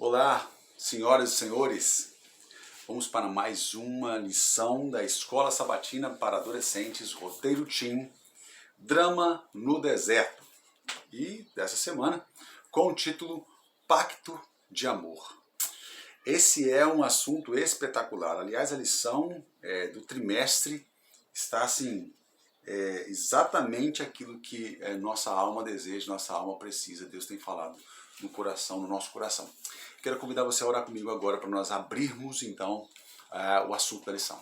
Olá, senhoras e senhores. Vamos para mais uma lição da Escola Sabatina para Adolescentes, Roteiro Teen, Drama no Deserto. E dessa semana, com o título Pacto de Amor. Esse é um assunto espetacular. Aliás, a lição do trimestre está assim, exatamente aquilo que nossa alma deseja, nossa alma precisa. Deus tem falado no coração, no nosso coração. Quero convidar você a orar comigo agora para nós abrirmos então o assunto da lição.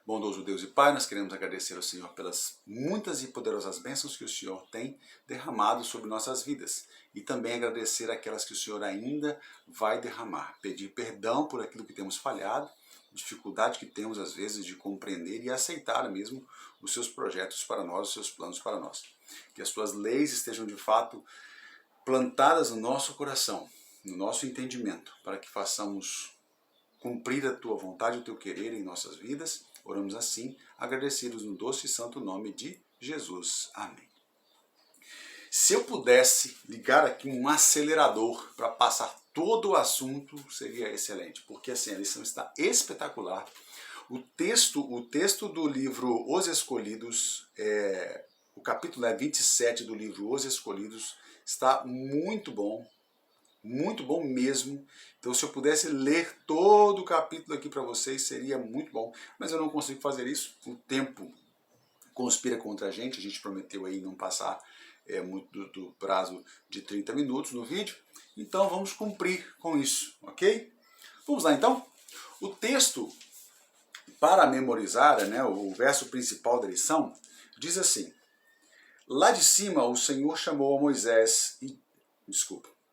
Bondoso Deus e Pai, nós queremos agradecer ao Senhor pelas muitas e poderosas bênçãos que o Senhor tem derramado sobre nossas vidas. E também agradecer aquelas que o Senhor ainda vai derramar. Pedir perdão por aquilo que temos falhado, dificuldade que temos às vezes de compreender e aceitar mesmo os seus projetos para nós, os seus planos para nós. Que as suas leis estejam de fato plantadas no nosso coração, no nosso entendimento, para que façamos cumprir a tua vontade, o teu querer em nossas vidas. Oramos assim, agradecidos no doce e santo nome de Jesus. Amém. Se eu pudesse ligar aqui um acelerador para passar todo o assunto, seria excelente, porque assim, a lição está espetacular. O texto do livro Os Escolhidos, o capítulo 27 do livro Os Escolhidos, está muito bom mesmo. Então, se eu pudesse ler todo o capítulo aqui para vocês, seria muito bom. Mas eu não consigo fazer isso. O tempo conspira contra a gente prometeu aí não passar muito do prazo de 30 minutos no vídeo. Então, vamos cumprir com isso, ok? Vamos lá, então. O texto, para memorizar, o verso principal da lição, diz assim: lá de cima o Senhor chamou a Moisés e...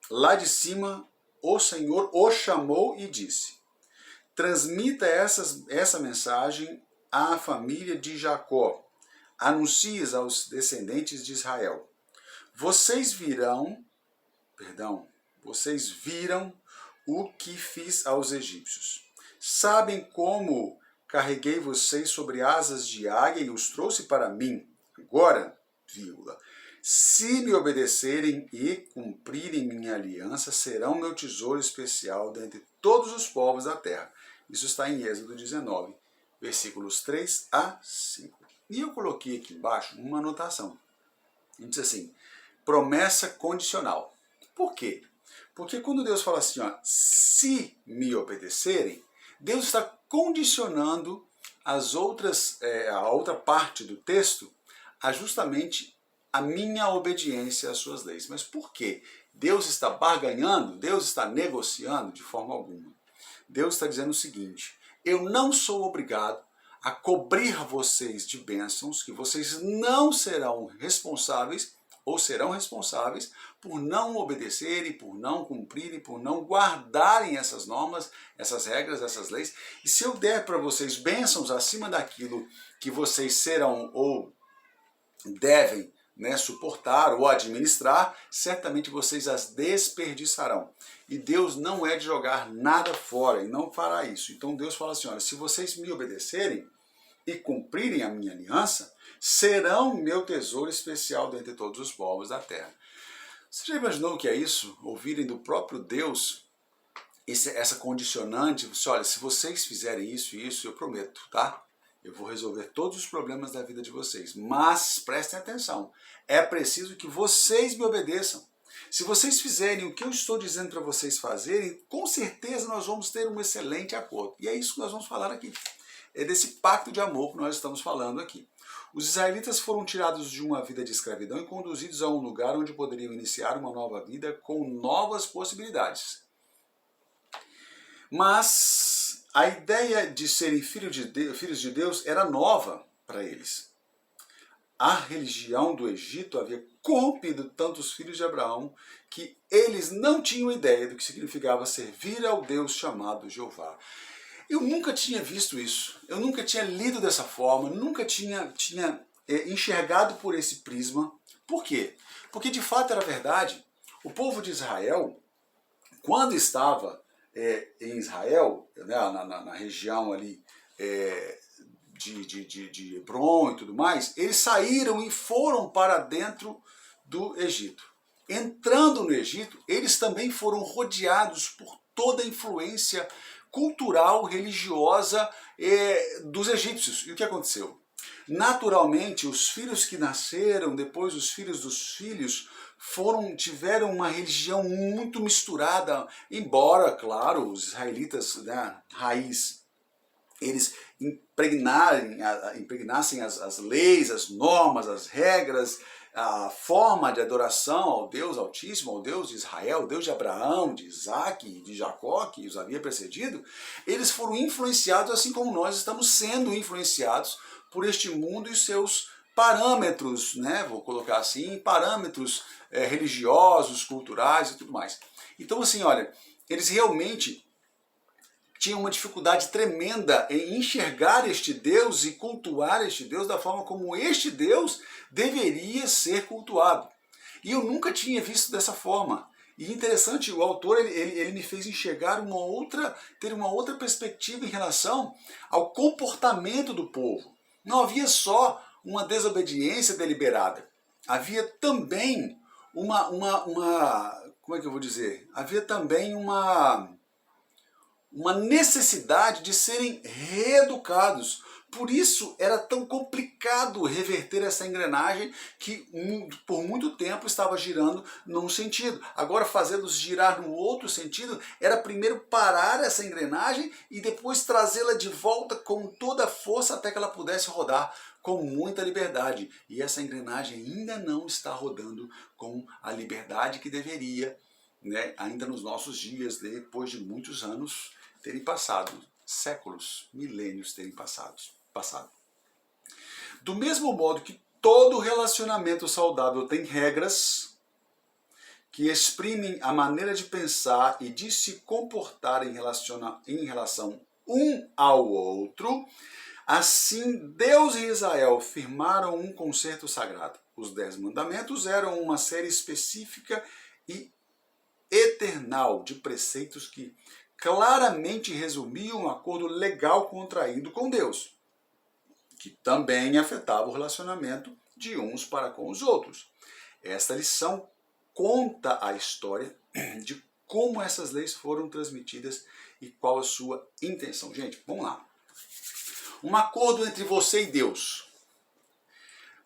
Lá de cima, o Senhor o chamou e disse: transmita essa mensagem à família de Jacó. Anuncie aos descendentes de Israel. Vocês viram o que fiz aos egípcios. Sabem como carreguei vocês sobre asas de águia e os trouxe para mim. Agora, se me obedecerem e cumprirem minha aliança, serão meu tesouro especial dentre todos os povos da terra. Isso está em Êxodo 19, versículos 3 a 5. E eu coloquei aqui embaixo uma anotação. Diz assim, promessa condicional. Por quê? Porque quando Deus fala assim, se me obedecerem, Deus está condicionando a outra parte do texto a justamente a minha obediência às suas leis. Mas por quê? Deus está barganhando? Deus está negociando? De forma alguma. Deus está dizendo o seguinte: eu não sou obrigado a cobrir vocês de bênçãos, que vocês não serão responsáveis ou serão responsáveis por não obedecerem, por não cumprirem, por não guardarem essas normas, essas regras, essas leis. E se eu der para vocês bênçãos acima daquilo que vocês serão ou devem suportar ou administrar, certamente vocês as desperdiçarão. E Deus não é de jogar nada fora e não fará isso. Então Deus fala assim, olha, se vocês me obedecerem e cumprirem a minha aliança, serão meu tesouro especial dentre todos os povos da terra. Você já imaginou o que é isso? Ouvirem do próprio Deus essa condicionante, olha, se vocês fizerem isso e isso, eu prometo, tá? Eu vou resolver todos os problemas da vida de vocês. Mas, prestem atenção, é preciso que vocês me obedeçam. Se vocês fizerem o que eu estou dizendo para vocês fazerem, com certeza nós vamos ter um excelente acordo. E é isso que nós vamos falar aqui. É desse pacto de amor que nós estamos falando aqui. Os israelitas foram tirados de uma vida de escravidão e conduzidos a um lugar onde poderiam iniciar uma nova vida com novas possibilidades. Mas a ideia de serem filhos de Deus era nova para eles. A religião do Egito havia corrompido tantos filhos de Abraão que eles não tinham ideia do que significava servir ao Deus chamado Jeová. Eu nunca tinha visto isso, eu nunca tinha lido dessa forma, nunca tinha enxergado por esse prisma. Por quê? Porque de fato era verdade. O povo de Israel, quando estava em Israel, na região ali de Hebron e tudo mais, eles saíram e foram para dentro do Egito. Entrando no Egito, eles também foram rodeados por toda a influência cultural, religiosa dos egípcios. E o que aconteceu? Naturalmente, os filhos que nasceram, depois os filhos dos filhos, tiveram uma religião muito misturada, embora, claro, os israelitas, né, raiz, eles impregnassem as leis, as normas, as regras, a forma de adoração ao Deus Altíssimo, ao Deus de Israel, ao Deus de Abraão, de Isaac, de Jacó, que os havia precedido, eles foram influenciados assim como nós estamos sendo influenciados por este mundo e seus parâmetros, né, vou colocar assim, parâmetros religiosos, culturais e tudo mais. Então assim, olha, eles realmente tinham uma dificuldade tremenda em enxergar este Deus e cultuar este Deus da forma como este Deus deveria ser cultuado. E eu nunca tinha visto dessa forma. E interessante, o autor ele me fez enxergar ter uma outra perspectiva em relação ao comportamento do povo. Não havia só uma desobediência deliberada, havia também como é que eu vou dizer? Havia também uma necessidade de serem reeducados. Por isso era tão complicado reverter essa engrenagem que por muito tempo estava girando num sentido. Agora fazê-los girar no outro sentido era primeiro parar essa engrenagem e depois trazê-la de volta com toda a força até que ela pudesse rodar com muita liberdade. E essa engrenagem ainda não está rodando com a liberdade que deveria, né, ainda nos nossos dias, depois de muitos anos terem passado, séculos, milênios terem passado. Do mesmo modo que todo relacionamento saudável tem regras que exprimem a maneira de pensar e de se comportar em relação um ao outro, assim Deus e Israel firmaram um concerto sagrado. Os 10 mandamentos eram uma série específica e eternal de preceitos que claramente resumiam um acordo legal contraído com Deus, que também afetava o relacionamento de uns para com os outros. Esta lição conta a história de como essas leis foram transmitidas e qual a sua intenção. Gente, vamos lá. Um acordo entre você e Deus.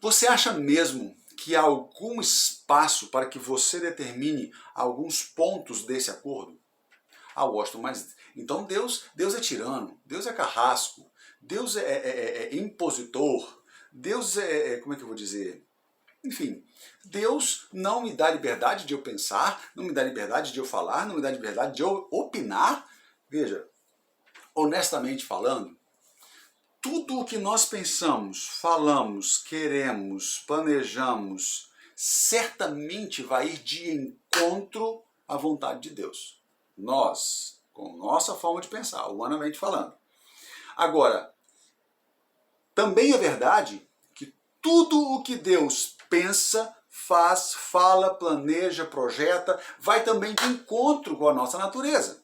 Você acha mesmo que há algum espaço para que você determine alguns pontos desse acordo? Washington, mas então Deus é tirano, Deus é carrasco, Deus é impositor, Deus como é que eu vou dizer? Enfim, Deus não me dá liberdade de eu pensar, não me dá liberdade de eu falar, não me dá liberdade de eu opinar. Veja, honestamente falando, tudo o que nós pensamos, falamos, queremos, planejamos, certamente vai ir de encontro à vontade de Deus. Nós, com nossa forma de pensar, humanamente falando. Agora, também é verdade que tudo o que Deus pensa, faz, fala, planeja, projeta, vai também de encontro com a nossa natureza.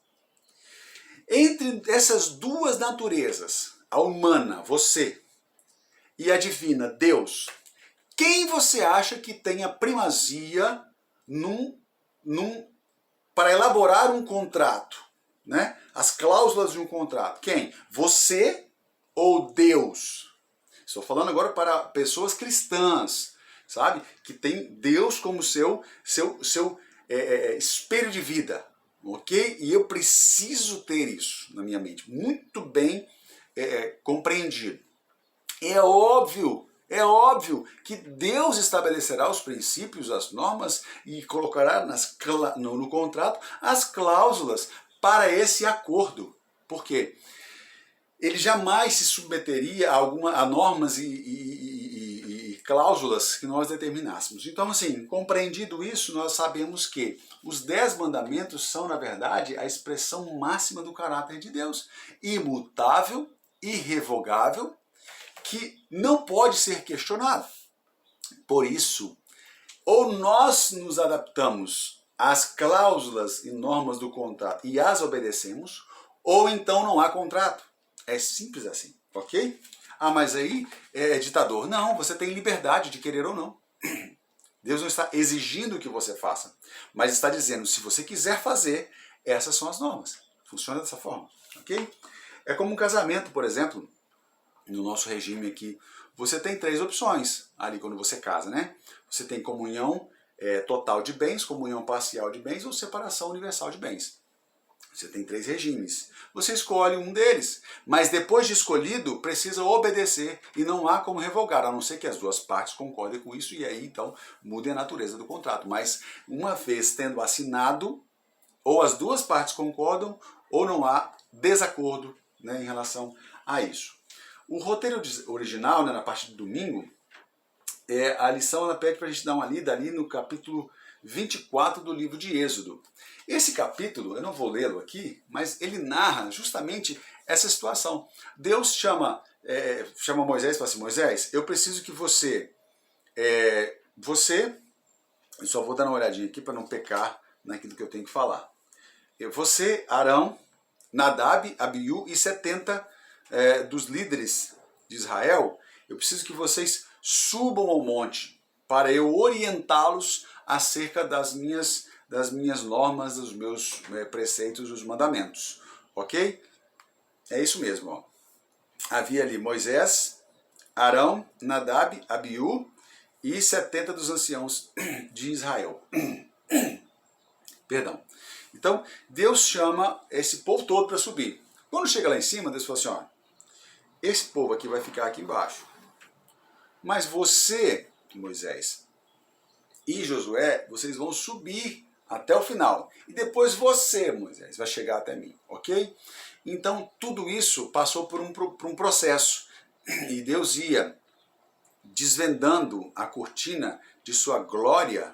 Entre essas duas naturezas, a humana, você, e a divina, Deus, quem você acha que tem a primazia para elaborar um contrato, né? As cláusulas de um contrato? Quem? Você ou Deus? Estou falando agora para pessoas cristãs, sabe? Que tem Deus como seu espelho de vida, ok? E eu preciso ter isso na minha mente, muito bem compreendido. É óbvio que Deus estabelecerá os princípios, as normas e colocará no contrato as cláusulas para esse acordo. Por quê? Ele jamais se submeteria a normas e cláusulas que nós determinássemos. Então, assim, compreendido isso, nós sabemos que os 10 mandamentos são, na verdade, a expressão máxima do caráter de Deus, imutável, irrevogável, que não pode ser questionado. Por isso, ou nós nos adaptamos às cláusulas e normas do contrato e as obedecemos, ou então não há contrato. É simples assim, ok? Ah, mas aí é ditador. Não, você tem liberdade de querer ou não. Deus não está exigindo que você faça, mas está dizendo, se você quiser fazer, Essas são as normas. Funciona dessa forma, ok? É como um casamento, por exemplo, no nosso regime aqui. Você tem 3 opções ali quando você casa, né? Você tem comunhão total de bens, comunhão parcial de bens ou separação universal de bens. Você tem 3 regimes. Você escolhe um deles, mas depois de escolhido, precisa obedecer e não há como revogar, a não ser que as 2 partes concordem com isso e aí então mude a natureza do contrato. Mas uma vez tendo assinado, ou as 2 partes concordam ou não há desacordo, né, em relação a isso. O roteiro original, né, na parte do domingo, a lição ela pede para a gente dar uma lida ali no capítulo 24 do livro de Êxodo. Esse capítulo, eu não vou lê-lo aqui, mas ele narra justamente essa situação. Deus chama Moisés e fala assim, Moisés, eu preciso que você, eu só vou dar uma olhadinha aqui para não pecar naquilo que eu tenho que falar. Você, Arão, Nadab, Abiú e 70 dos líderes de Israel, eu preciso que vocês subam ao monte para eu orientá-los acerca das minhas normas, dos meus preceitos, dos mandamentos, ok? É isso mesmo, ó. Havia ali Moisés, Arão, Nadab, Abiú e 70 dos anciãos de Israel. Perdão. Então, Deus chama esse povo todo para subir. Quando chega lá em cima, Deus fala assim, ó, esse povo aqui vai ficar aqui embaixo. Mas você, Moisés e Josué, vocês vão subir até o final. E depois você, Moisés, vai chegar até mim, ok? Então, tudo isso passou por um processo. E Deus ia desvendando a cortina de sua glória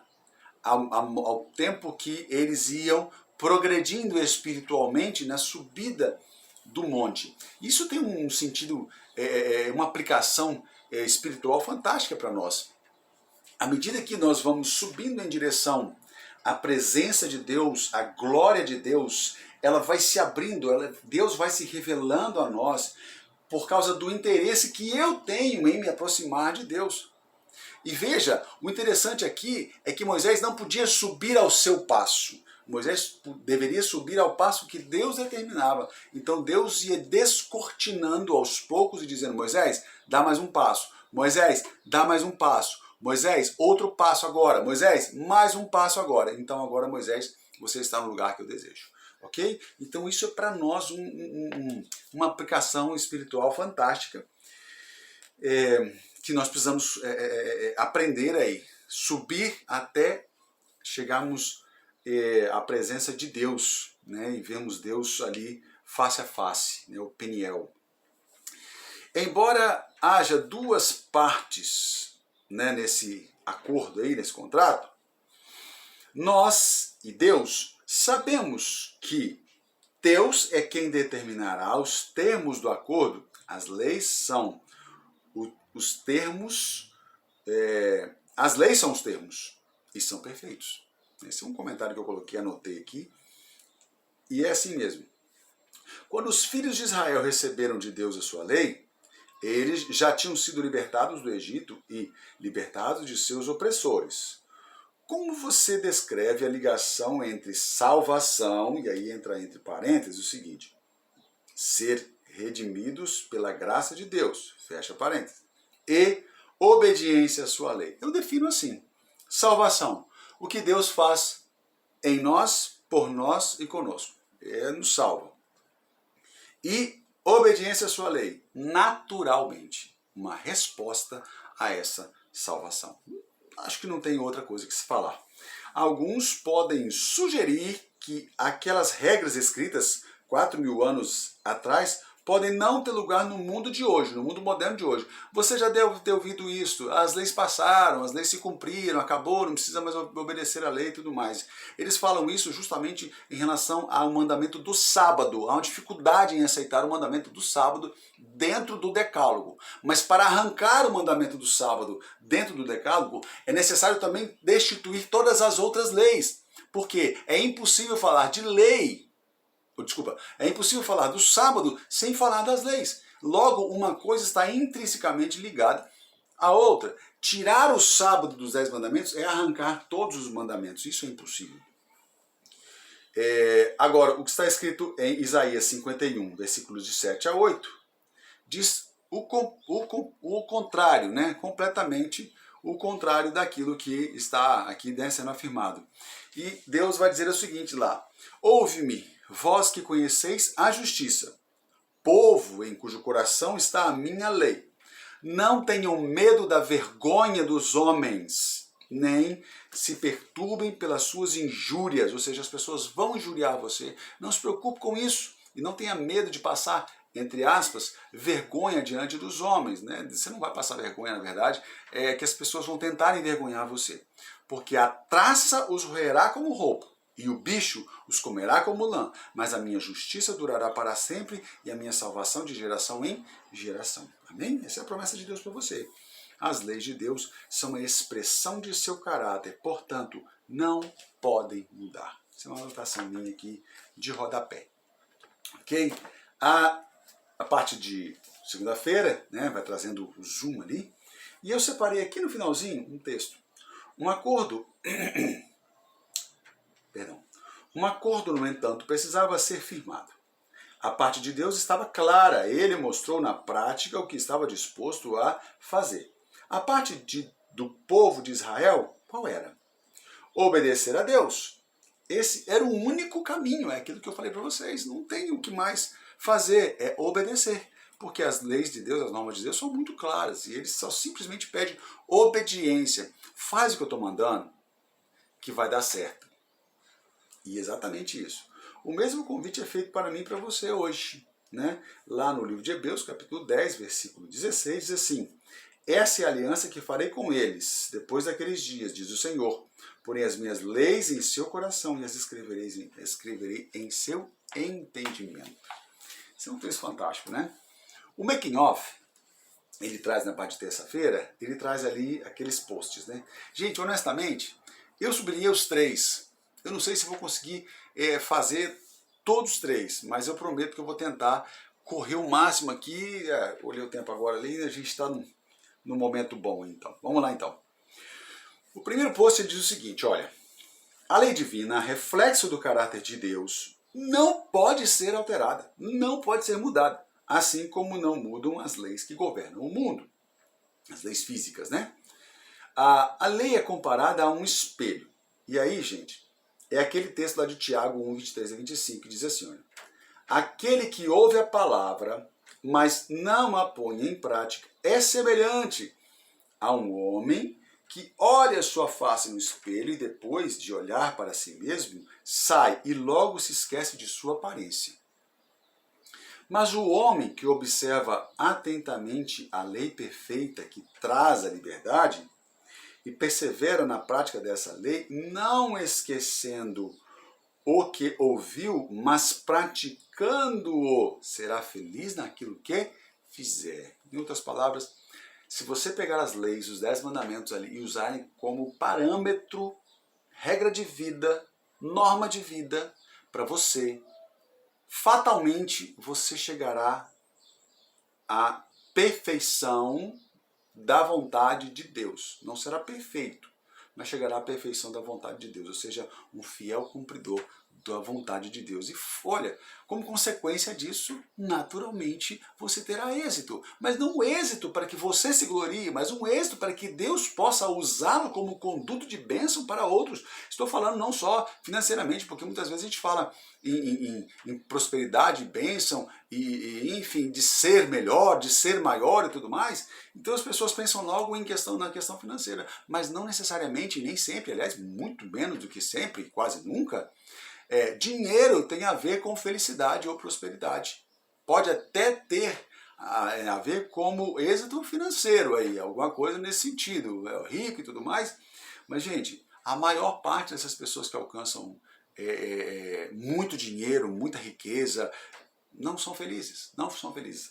ao tempo que eles iam progredindo espiritualmente na subida do monte. Isso tem um sentido, uma aplicação espiritual fantástica para nós. À medida que nós vamos subindo em direção à presença de Deus, à glória de Deus, ela vai se abrindo, Deus vai se revelando a nós por causa do interesse que eu tenho em me aproximar de Deus. E veja, o interessante aqui é que Moisés não podia subir ao seu passo. Moisés deveria subir ao passo que Deus determinava. Então Deus ia descortinando aos poucos e dizendo, Moisés, dá mais um passo. Moisés, dá mais um passo. Moisés, outro passo agora. Moisés, mais um passo agora. Então agora, Moisés, você está no lugar que eu desejo. Ok? Então isso é para nós uma aplicação espiritual fantástica que nós precisamos aprender aí. Subir até chegarmos à presença de Deus, né, e vemos Deus ali face a face, né, o Peniel. Embora haja 2 partes, né, nesse acordo aí, nesse contrato, nós e Deus sabemos que Deus é quem determinará os termos do acordo. As leis são os termos, as leis são os termos e são perfeitos. Esse é um comentário que eu coloquei, anotei aqui, e é assim mesmo. Quando os filhos de Israel receberam de Deus a sua lei, eles já tinham sido libertados do Egito e libertados de seus opressores. Como você descreve a ligação entre salvação, e aí entra entre parênteses o seguinte, ser redimidos pela graça de Deus, fecha parênteses, e obediência à sua lei? Eu defino assim, salvação, o que Deus faz em nós, por nós e conosco, nos salva. E obediência à sua lei, naturalmente, uma resposta a essa salvação. Acho que não tem outra coisa que se falar. Alguns podem sugerir que aquelas regras escritas 4.000 anos atrás podem não ter lugar no mundo de hoje, no mundo moderno de hoje. Você já deve ter ouvido isso, as leis passaram, as leis se cumpriram, acabou, não precisa mais obedecer a lei e tudo mais. Eles falam isso justamente em relação ao mandamento do sábado, há uma dificuldade em aceitar o mandamento do sábado dentro do decálogo. Mas para arrancar o mandamento do sábado dentro do decálogo, é necessário também destituir todas as outras leis. Porque é impossível falar de lei, é impossível falar do sábado sem falar das leis. Logo, uma coisa está intrinsecamente ligada à outra. Tirar o sábado dos 10 mandamentos é arrancar todos os mandamentos. Isso é impossível. Agora, o que está escrito em Isaías 51, versículos de 7 a 8, diz o contrário, né? Completamente o contrário daquilo que está aqui, né, sendo afirmado. E Deus vai dizer o seguinte lá: ouve-me, vós que conheceis a justiça, povo em cujo coração está a minha lei. Não tenham medo da vergonha dos homens, nem se perturbem pelas suas injúrias, ou seja, as pessoas vão injuriar você. Não se preocupe com isso e não tenha medo de passar, entre aspas, vergonha diante dos homens, né? Você não vai passar vergonha, na verdade, é que as pessoas vão tentar envergonhar você, porque a traça os roerá como roupa e o bicho os comerá como lã, mas a minha justiça durará para sempre e a minha salvação de geração em geração. Amém? Essa é a promessa de Deus para você. As leis de Deus são a expressão de seu caráter, portanto, não podem mudar. Essa é uma anotação minha aqui de rodapé. Ok? A parte de segunda-feira, né, vai trazendo o zoom ali. E eu separei aqui no finalzinho um texto. Um acordo, no entanto, precisava ser firmado. A parte de Deus estava clara, ele mostrou na prática o que estava disposto a fazer. A parte do povo de Israel, qual era? Obedecer a Deus. Esse era o único caminho, é aquilo que eu falei para vocês, não tem o que mais fazer, é obedecer. Porque as leis de Deus, as normas de Deus são muito claras e eles só simplesmente pedem obediência. Faz o que eu estou mandando, que vai dar certo. E exatamente isso. O mesmo convite é feito para mim e para você hoje, né? Lá no livro de Hebreus, capítulo 10, versículo 16, diz assim: essa é a aliança que farei com eles, depois daqueles dias, diz o Senhor. Porém as minhas leis em seu coração e as escreverei em seu entendimento. Isso é um texto fantástico, né? O making of, ele traz na parte de terça-feira, ele traz ali aqueles posts, né? Gente, honestamente, eu sublinhei os 3. Eu não sei se vou conseguir fazer todos os 3, mas eu prometo que eu vou tentar correr o máximo aqui. Olhei o tempo agora ali, a gente está no momento bom, então. Vamos lá, então. O primeiro post diz o seguinte, olha: a lei divina, reflexo do caráter de Deus, não pode ser alterada, não pode ser mudada, assim como não mudam as leis que governam o mundo, as leis físicas, né? A lei é comparada a um espelho. E aí, gente, é aquele texto lá de Tiago 1, 23 a 25, que diz assim, olha: aquele que ouve a palavra, mas não a põe em prática, é semelhante a um homem que olha sua face no espelho e depois de olhar para si mesmo, sai e logo se esquece de sua aparência. Mas o homem que observa atentamente a lei perfeita que traz a liberdade e persevera na prática dessa lei, não esquecendo o que ouviu, mas praticando-o, será feliz naquilo que fizer. Em outras palavras, se você pegar as leis, os 10 mandamentos ali e usarem como parâmetro, regra de vida, norma de vida para você, fatalmente você chegará à perfeição da vontade de Deus. Não será perfeito, mas chegará à perfeição da vontade de Deus, ou seja, um fiel cumpridor da vontade de Deus. E olha, como consequência disso, naturalmente você terá êxito. Mas não um êxito para que você se glorie, mas um êxito para que Deus possa usá-lo como conduto de bênção para outros. Estou falando não só financeiramente, porque muitas vezes a gente fala em prosperidade, bênção, enfim, de ser melhor, de ser maior e tudo mais. Então as pessoas pensam logo na questão financeira, mas não necessariamente, nem sempre, aliás, muito menos do que sempre, quase nunca. Dinheiro tem a ver com felicidade ou prosperidade. Pode até ter a ver como êxito financeiro aí, alguma coisa nesse sentido, rico e tudo mais. Mas, gente, a maior parte dessas pessoas que alcançam muito dinheiro, muita riqueza, não são felizes,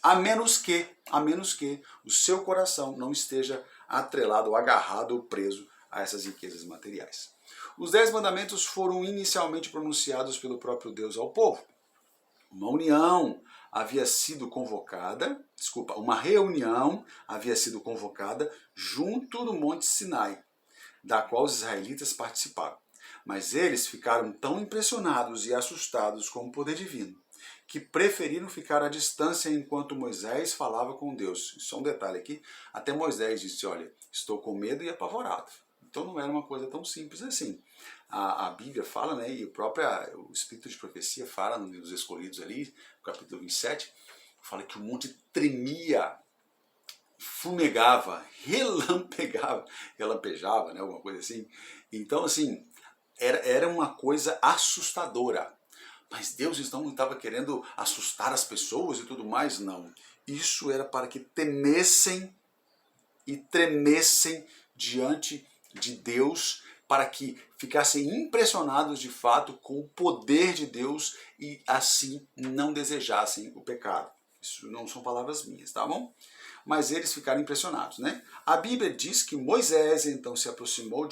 a menos que o seu coração não esteja atrelado, ou agarrado ou preso a essas riquezas materiais. Os 10 mandamentos foram inicialmente pronunciados pelo próprio Deus ao povo. Uma reunião havia sido convocada junto no Monte Sinai, da qual os israelitas participaram. Mas eles ficaram tão impressionados e assustados com o poder divino, que preferiram ficar à distância enquanto Moisés falava com Deus. Só um detalhe aqui, até Moisés disse, olha, estou com medo e apavorado. Então não era uma coisa tão simples assim. A Bíblia fala, né, e o Espírito de Profecia fala no livro dos Escolhidos ali, no capítulo 27, fala que o monte tremia, fumegava, relampejava, né, alguma coisa assim. Então, assim, era uma coisa assustadora. Mas Deus então não estava querendo assustar as pessoas e tudo mais? Não. Isso era para que temessem e tremessem diante de Deus, para que ficassem impressionados de fato com o poder de Deus e assim não desejassem o pecado. Isso não são palavras minhas, tá bom? Mas eles ficaram impressionados, né? A Bíblia diz que Moisés então se aproximou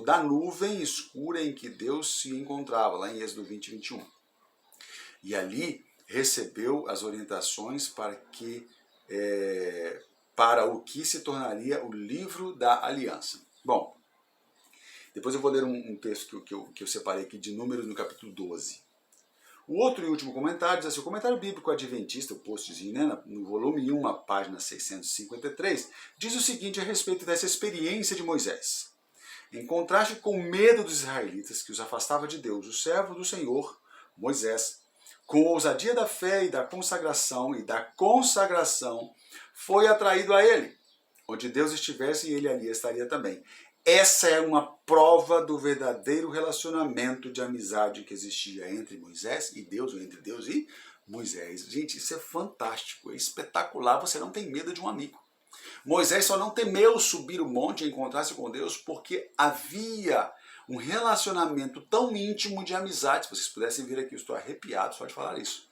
da nuvem escura em que Deus se encontrava, lá em Êxodo 20, 21. E ali recebeu as orientações para o que se tornaria o livro da aliança. Bom, depois eu vou ler um texto que eu separei aqui de Números no capítulo 12. O outro e último comentário diz assim, o comentário bíblico adventista, o postzinho, né, no volume 1, a página 653, diz o seguinte a respeito dessa experiência de Moisés. Em contraste com o medo dos israelitas, que os afastava de Deus, o servo do Senhor, Moisés, com a ousadia da fé e da consagração, foi atraído a ele. Onde Deus estivesse, ele ali estaria também. Essa é uma prova do verdadeiro relacionamento de amizade que existia entre Moisés e Deus, ou entre Deus e Moisés. Gente, isso é fantástico, é espetacular, você não tem medo de um amigo. Moisés só não temeu subir o monte e encontrar-se com Deus porque havia um relacionamento tão íntimo de amizade. Se vocês pudessem ver aqui, eu estou arrepiado só de falar isso.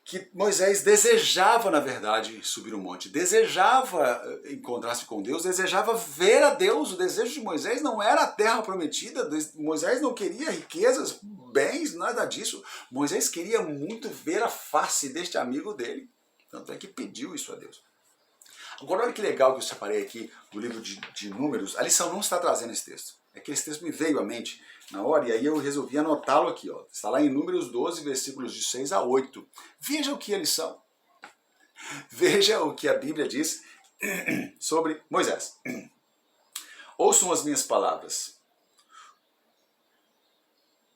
Que Moisés desejava, na verdade, subir o monte, desejava encontrar-se com Deus, desejava ver a Deus. O desejo de Moisés não era a terra prometida, Moisés não queria riquezas, bens, nada disso. Moisés queria muito ver a face deste amigo dele, tanto é que pediu isso a Deus. Agora, olha que legal que eu separei aqui do livro de Números. A lição não está trazendo esse texto. É que esse texto me veio à mente na hora e aí eu resolvi anotá-lo aqui. Ó. Está lá em Números 12, versículos de 6 a 8. Veja o que eles são. Veja o que a Bíblia diz sobre Moisés. Ouçam as minhas palavras.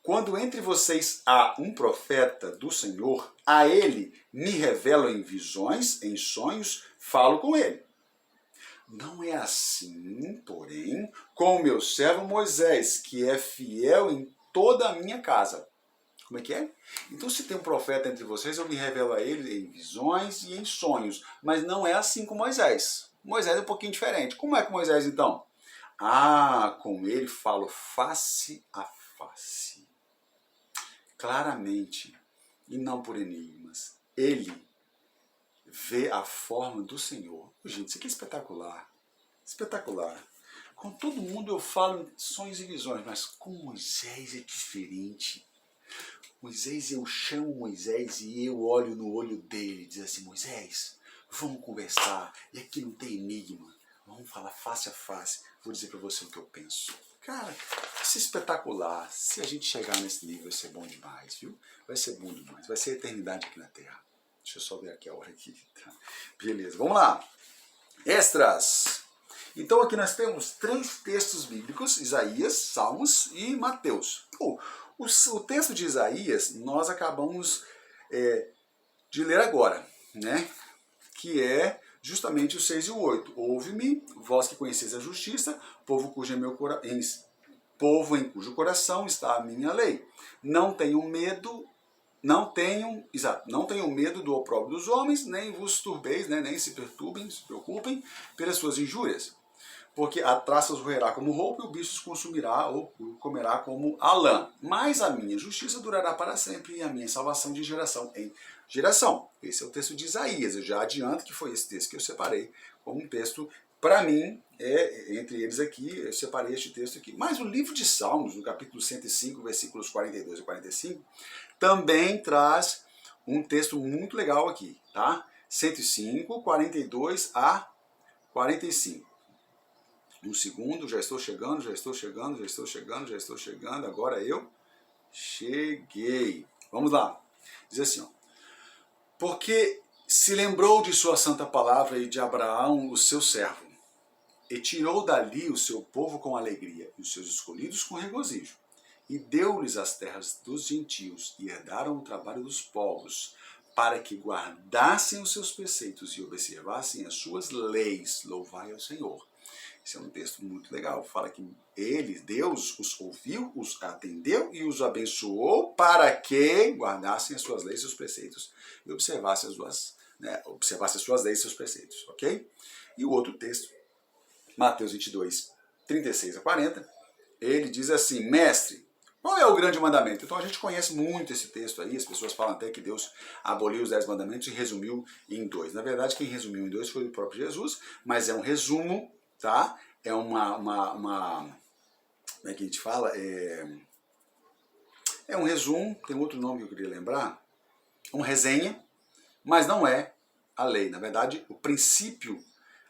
Quando entre vocês há um profeta do Senhor, a ele me revelo em visões, em sonhos, falo com ele. Não é assim, porém, com o meu servo Moisés, que é fiel em toda a minha casa. Como é que é? Então, se tem um profeta entre vocês, eu me revelo a ele em visões e em sonhos. Mas não é assim com Moisés. Moisés é um pouquinho diferente. Como é com Moisés, então? Com ele falo face a face. Claramente, e não por enigmas. Ele vê a forma do Senhor. Gente, isso aqui é espetacular. Espetacular. Com todo mundo eu falo em sonhos e visões, mas com Moisés é diferente. Moisés, eu chamo Moisés e eu olho no olho dele e diz assim, Moisés, vamos conversar, e aqui não tem enigma, vamos falar face a face, vou dizer para você o que eu penso. Cara, isso é espetacular, se a gente chegar nesse nível vai ser bom demais, viu? Vai ser bom demais, vai ser eternidade aqui na Terra. Deixa eu só ver aqui a hora aqui. Beleza, vamos lá. Extras. Então aqui nós temos 3 textos bíblicos, Isaías, Salmos e Mateus. O texto de Isaías nós acabamos de ler agora, né? Que é justamente o 6 e o 8. Ouve-me, vós que conheceis a justiça, povo em cujo coração está a minha lei. Não tenham medo do opróbrio dos homens, nem vos turbeis, né, nem se preocupem pelas suas injúrias. Porque a traça os roerá como roupa e o bicho os consumirá ou comerá como a lã. Mas a minha justiça durará para sempre e a minha salvação de geração em geração. Esse é o texto de Isaías. Eu já adianto que foi esse texto que eu separei como um texto, para mim, entre eles aqui, eu separei este texto aqui. Mas o livro de Salmos, no capítulo 105, versículos 42 e 45, também traz um texto muito legal aqui, tá? 105, 42 a 45. Um segundo, já estou chegando, já estou chegando, já estou chegando, já estou chegando, agora eu cheguei. Vamos lá. Diz assim, ó. Porque se lembrou de sua santa palavra e de Abraão, o seu servo, e tirou dali o seu povo com alegria, e os seus escolhidos com regozijo, e deu-lhes as terras dos gentios, e herdaram o trabalho dos povos, para que guardassem os seus preceitos e observassem as suas leis. Louvai ao Senhor. Esse é um texto muito legal. Fala que ele, Deus, os ouviu, os atendeu e os abençoou para que guardassem as suas leis e seus preceitos e observassem as suas leis e seus preceitos, ok? E o outro texto, Mateus 22, 36 a 40, ele diz assim, mestre, qual é o grande mandamento? Então a gente conhece muito esse texto aí, as pessoas falam até que Deus aboliu os 10 mandamentos e resumiu em 2. Na verdade, quem resumiu em 2 foi o próprio Jesus, mas é um resumo, tá? É como é que a gente fala? É um resumo, tem outro nome que eu queria lembrar, uma resenha, mas não é a lei. Na verdade, o princípio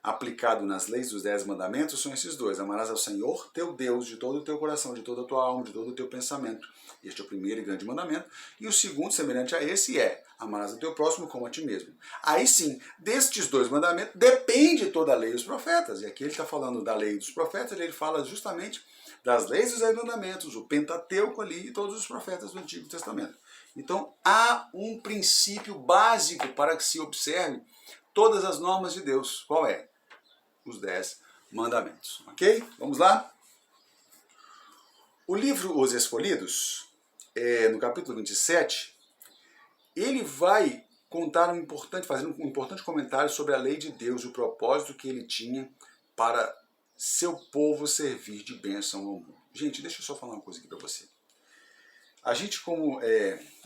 aplicado nas leis dos 10 mandamentos são esses dois. Amarás ao Senhor, teu Deus, de todo o teu coração, de toda a tua alma, de todo o teu pensamento. Este é o primeiro e grande mandamento. E o segundo, semelhante a esse, é amarás o teu próximo como a ti mesmo. Aí sim, destes 2 mandamentos depende toda a lei e os profetas. E aqui ele está falando da lei dos profetas, ele fala justamente das leis dos 10 mandamentos, o Pentateuco ali e todos os profetas do Antigo Testamento. Então, há um princípio básico para que se observe todas as normas de Deus. Qual é? Os 10 mandamentos. Ok? Vamos lá? O livro Os Escolhidos, no capítulo 27, ele vai contar fazer um importante comentário sobre a lei de Deus, o propósito que ele tinha para seu povo servir de bênção ao mundo. Gente, deixa eu só falar uma coisa aqui para você. A gente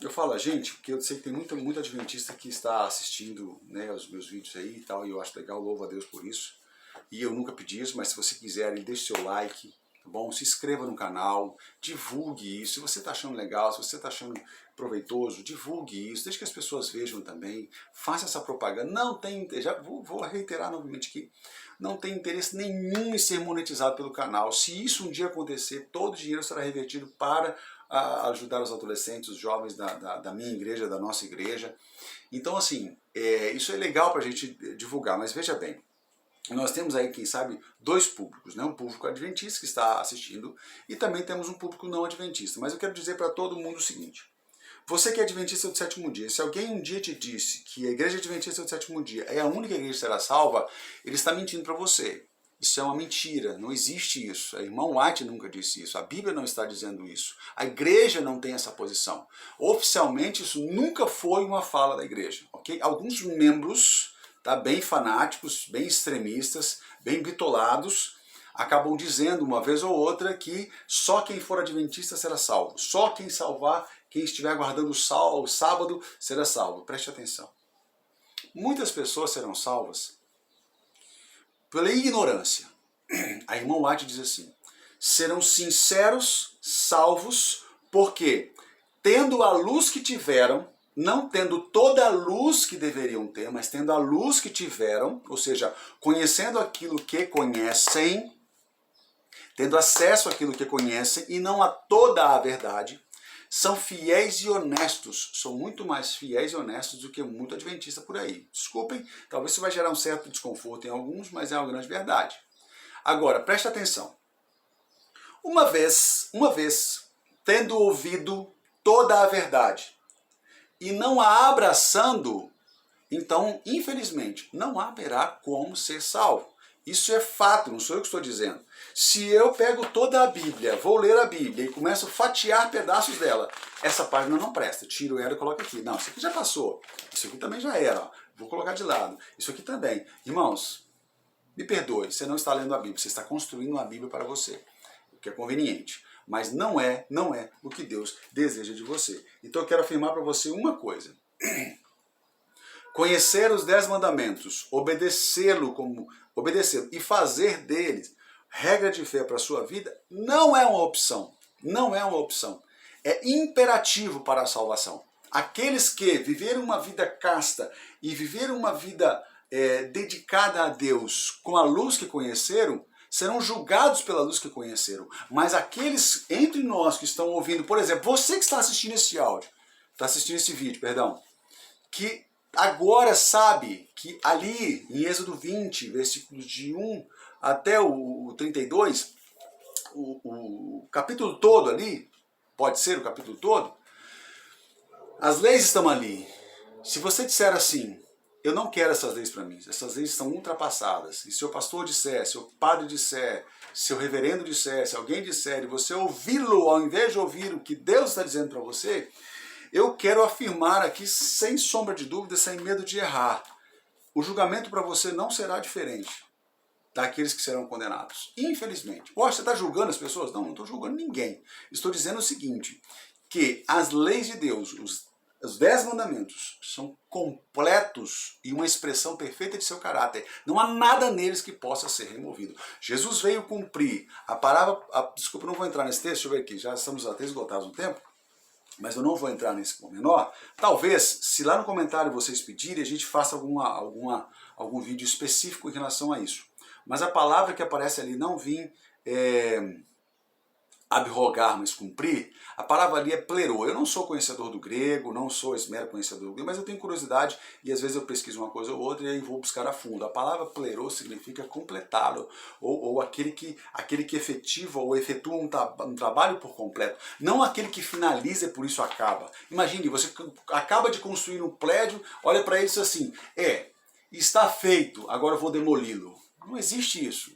eu falo a gente, porque eu sei que tem muito adventista que está assistindo, né, os meus vídeos aí e tal, e eu acho legal, louvo a Deus por isso. E eu nunca pedi isso, mas se você quiser, deixe seu like, tá bom? Se inscreva no canal, divulgue isso. Se você está achando legal, se você está achando proveitoso, divulgue isso, deixe que as pessoas vejam também, faça essa propaganda. Não tem, já vou reiterar novamente aqui, não tem interesse nenhum em ser monetizado pelo canal. Se isso um dia acontecer, todo o dinheiro será revertido para ajudar os adolescentes, os jovens da minha igreja, da nossa igreja. Então, assim, isso é legal para a gente divulgar, mas veja bem, nós temos aí, quem sabe, 2 públicos, né? Um público adventista que está assistindo e também temos um público não adventista. Mas eu quero dizer para todo mundo o seguinte, você que é adventista do 7º dia, se alguém um dia te disse que a igreja adventista do 7º dia é a única igreja que será salva, ele está mentindo para você. Isso é uma mentira, não existe isso. A irmã White nunca disse isso, a Bíblia não está dizendo isso, a igreja não tem essa posição. Oficialmente isso nunca foi uma fala da igreja, ok? Alguns membros, tá, bem fanáticos, bem extremistas, bem bitolados, acabam dizendo uma vez ou outra que só quem for adventista será salvo, só quem estiver guardando o sábado será salvo. Preste atenção. Muitas pessoas serão salvas pela ignorância. A irmã White diz assim, serão sinceros, salvos, porque tendo a luz que tiveram, não tendo toda a luz que deveriam ter, mas tendo a luz que tiveram, ou seja, conhecendo aquilo que conhecem, tendo acesso àquilo que conhecem e não a toda a verdade, são fiéis e honestos, são muito mais fiéis e honestos do que muito adventista por aí. Desculpem, talvez isso vai gerar um certo desconforto em alguns, mas é uma grande verdade. Agora, preste atenção. Uma vez, tendo ouvido toda a verdade e não a abraçando, então, infelizmente, não haverá como ser salvo. Isso é fato, não sou eu que estou dizendo. Se eu pego toda a Bíblia, vou ler a Bíblia e começo a fatiar pedaços dela, essa página não presta, tiro ela e coloco aqui. Não, isso aqui já passou, isso aqui também já era, ó. Vou colocar de lado, isso aqui também. Irmãos, me perdoe, você não está lendo a Bíblia, você está construindo uma Bíblia para você, o que é conveniente. Mas não é o que Deus deseja de você. Então eu quero afirmar para você uma coisa. Conhecer os 10 mandamentos, obedecê-lo e fazer deles regra de fé para a sua vida não é uma opção. Não é uma opção. É imperativo para a salvação. Aqueles que viveram uma vida casta e viveram uma vida dedicada a Deus com a luz que conheceram, serão julgados pela luz que conheceram. Mas aqueles entre nós que estão ouvindo, por exemplo, você que está assistindo esse áudio, está assistindo esse vídeo, perdão, que agora sabe que ali em Êxodo 20, versículos de 1 até o 32, o capítulo todo ali, pode ser o capítulo todo, as leis estão ali. Se você disser assim, eu não quero essas leis para mim, essas leis estão ultrapassadas, e se o pastor disser, se o padre disser, se o reverendo disser, se alguém disser, e você ouvi-lo ao invés de ouvir o que Deus está dizendo para você, eu quero afirmar aqui, sem sombra de dúvida, sem medo de errar, o julgamento para você não será diferente daqueles que serão condenados. Infelizmente. Você está julgando as pessoas? Não, não estou julgando ninguém. Estou dizendo o seguinte, que as leis de Deus, os 10 mandamentos, são completos e uma expressão perfeita de seu caráter. Não há nada neles que possa ser removido. Jesus veio cumprir a palavra... desculpa, não vou entrar nesse texto, deixa eu ver aqui, já estamos até esgotados no tempo, mas eu não vou entrar nesse pormenor. Talvez, se lá no comentário vocês pedirem, a gente faça algum vídeo específico em relação a isso. Mas a palavra que aparece ali, não vim abrogar, mas cumprir, a palavra ali é plerô. Eu não sou conhecedor do grego, não sou esmero conhecedor do grego, mas eu tenho curiosidade e às vezes eu pesquiso uma coisa ou outra e aí vou buscar a fundo. A palavra plerô significa completá-lo, ou aquele que efetiva ou efetua um trabalho por completo, não aquele que finaliza e por isso acaba. Imagine, você acaba de construir um prédio, olha para ele e diz assim, está feito, agora eu vou demoli-lo. Não existe isso.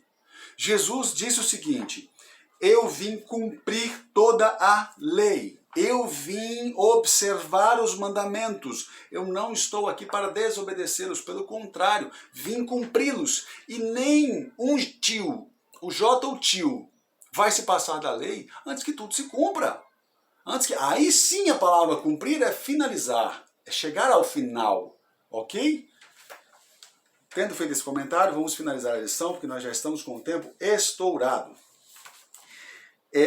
Jesus disse o seguinte, eu vim cumprir toda a lei. Eu vim observar os mandamentos. Eu não estou aqui para desobedecê-los, pelo contrário, vim cumpri-los. E nem um tio, o J ou tio, vai se passar da lei antes que tudo se cumpra. Aí sim a palavra cumprir é finalizar, é chegar ao final, ok? Tendo feito esse comentário, vamos finalizar a lição, porque nós já estamos com o tempo estourado.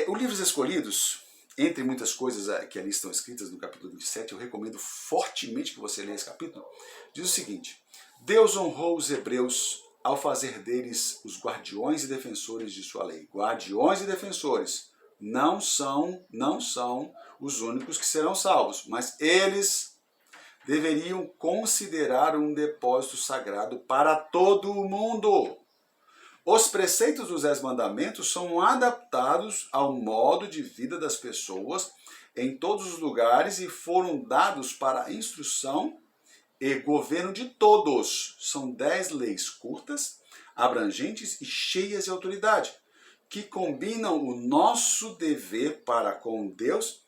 O Livros Escolhidos, entre muitas coisas que ali estão escritas no capítulo 27, eu recomendo fortemente que você leia esse capítulo, diz o seguinte, Deus honrou os hebreus ao fazer deles os guardiões e defensores de sua lei. Guardiões e defensores não são os únicos que serão salvos, mas eles deveriam considerar um depósito sagrado para todo o mundo. Os preceitos dos 10 mandamentos são adaptados ao modo de vida das pessoas em todos os lugares e foram dados para instrução e governo de todos. São 10 leis curtas, abrangentes e cheias de autoridade, que combinam o nosso dever para com Deus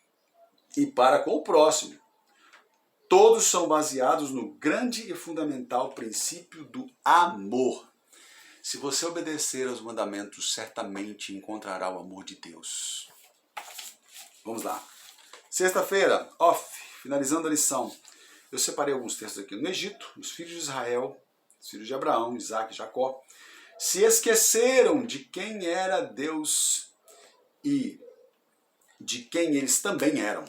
e para com o próximo. Todos são baseados no grande e fundamental princípio do amor. Se você obedecer aos mandamentos, certamente encontrará o amor de Deus. Vamos lá. Sexta-feira, finalizando a lição. Eu separei alguns textos aqui. No Egito, os filhos de Israel, os filhos de Abraão, Isaac e Jacó, se esqueceram de quem era Deus e de quem eles também eram,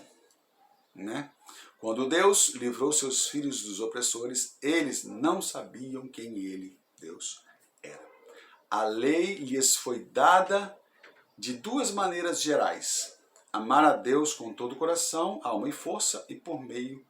né? Quando Deus livrou seus filhos dos opressores, eles não sabiam quem ele, Deus, era. A lei lhes foi dada de 2 maneiras gerais. Amar a Deus com todo o coração, alma e força, e por meio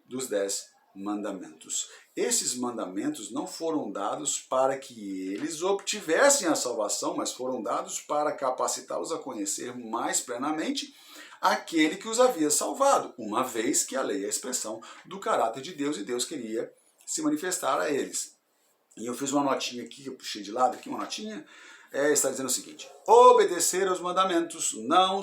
dos 10 mandamentos. Esses mandamentos não foram dados para que eles obtivessem a salvação, mas foram dados para capacitá-los a conhecer mais plenamente aquele que os havia salvado, uma vez que a lei é a expressão do caráter de Deus e Deus queria se manifestar a eles. E eu fiz uma notinha aqui, eu puxei de lado aqui uma notinha, está dizendo o seguinte, obedecer aos mandamentos não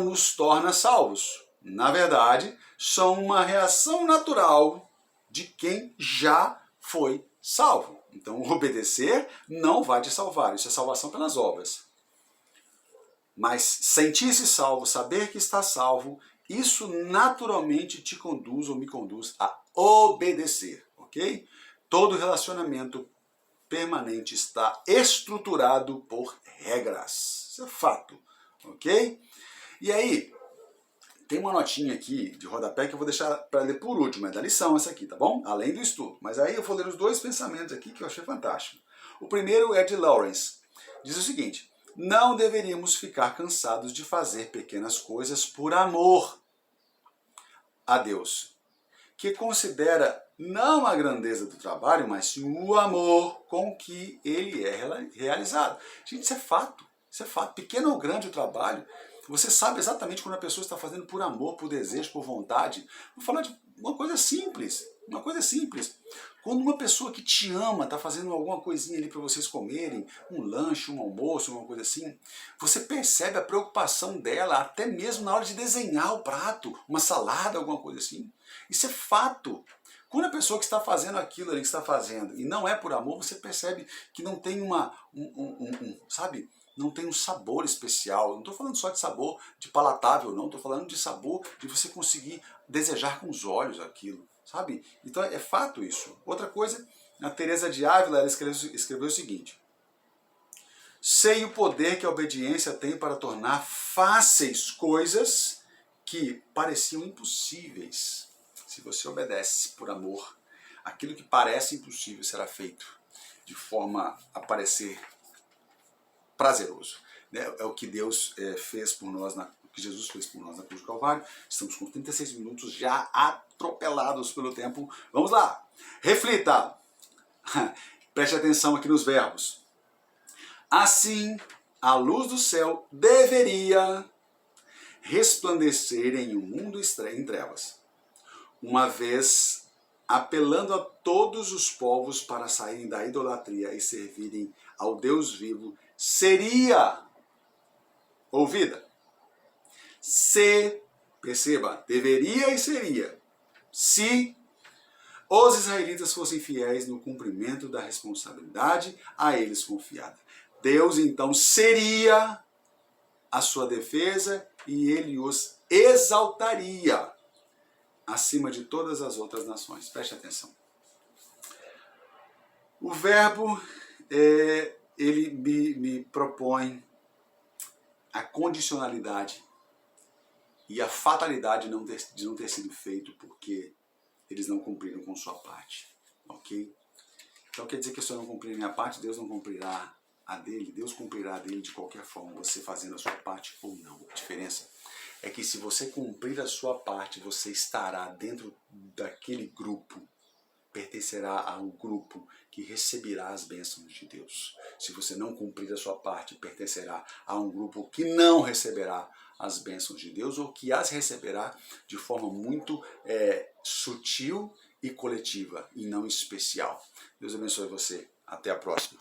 nos torna salvos. Na verdade, são uma reação natural de quem já foi salvo. Então, obedecer não vai te salvar, isso é salvação pelas obras. Mas sentir-se salvo, saber que está salvo, isso naturalmente te conduz ou me conduz a obedecer, ok? Todo relacionamento permanente está estruturado por regras, isso é fato, ok? E aí, Tem uma notinha aqui de rodapé que eu vou deixar para ler por último, é da lição essa aqui, tá bom? Além do estudo. Mas aí eu vou ler os dois pensamentos aqui que eu achei fantástico. O primeiro é de Lawrence. Diz o seguinte: não deveríamos ficar cansados de fazer pequenas coisas por amor a Deus, que considera não a grandeza do trabalho, mas sim o amor com que ele é realizado. Gente, isso é fato. Isso é fato. Pequeno ou grande o trabalho, você sabe exatamente quando a pessoa está fazendo por amor, por desejo, por vontade. Vou falar de uma coisa simples. Uma coisa simples. Quando uma pessoa que te ama está fazendo alguma coisinha ali para vocês comerem, um lanche, um almoço, uma coisa assim, você percebe a preocupação dela até mesmo na hora de desenhar o prato, uma salada, alguma coisa assim. Isso é fato. Quando a pessoa que está fazendo aquilo ali que está fazendo e não é por amor, você percebe que não tem sabe? Não tem um sabor especial. Não estou falando só de sabor de palatável, não. Estou falando de sabor de você conseguir desejar com os olhos aquilo, sabe? Então é fato isso. Outra coisa, a Teresa de Ávila ela escreveu o seguinte: sei o poder que a obediência tem para tornar fáceis coisas que pareciam impossíveis. Se você obedece por amor, aquilo que parece impossível será feito de forma a parecer prazeroso. É o que Deus fez por nós, o que Jesus fez por nós na cruz do Calvário. Estamos com 36 minutos já atropelados pelo tempo. Vamos lá! Reflita! Preste atenção aqui nos verbos. Assim, a luz do céu deveria resplandecer em um mundo em trevas, uma vez apelando a todos os povos para saírem da idolatria e servirem ao Deus vivo, seria ouvida. Perceba, deveria e seria, se os israelitas fossem fiéis no cumprimento da responsabilidade a eles confiada. Deus então seria a sua defesa e ele os exaltaria acima de todas as outras nações. Preste atenção. O verbo, ele me propõe a condicionalidade e a fatalidade de não ter sido feito porque eles não cumpriram com sua parte. Ok? Então quer dizer que se eu não cumprir a minha parte, Deus não cumprirá a dele? Deus cumprirá a dele de qualquer forma, você fazendo a sua parte ou não. A diferença é que se você cumprir a sua parte, você estará dentro daquele grupo, pertencerá a um grupo que receberá as bênçãos de Deus. Se você não cumprir a sua parte, pertencerá a um grupo que não receberá as bênçãos de Deus ou que as receberá de forma muito sutil e coletiva e não especial. Deus abençoe você. Até a próxima.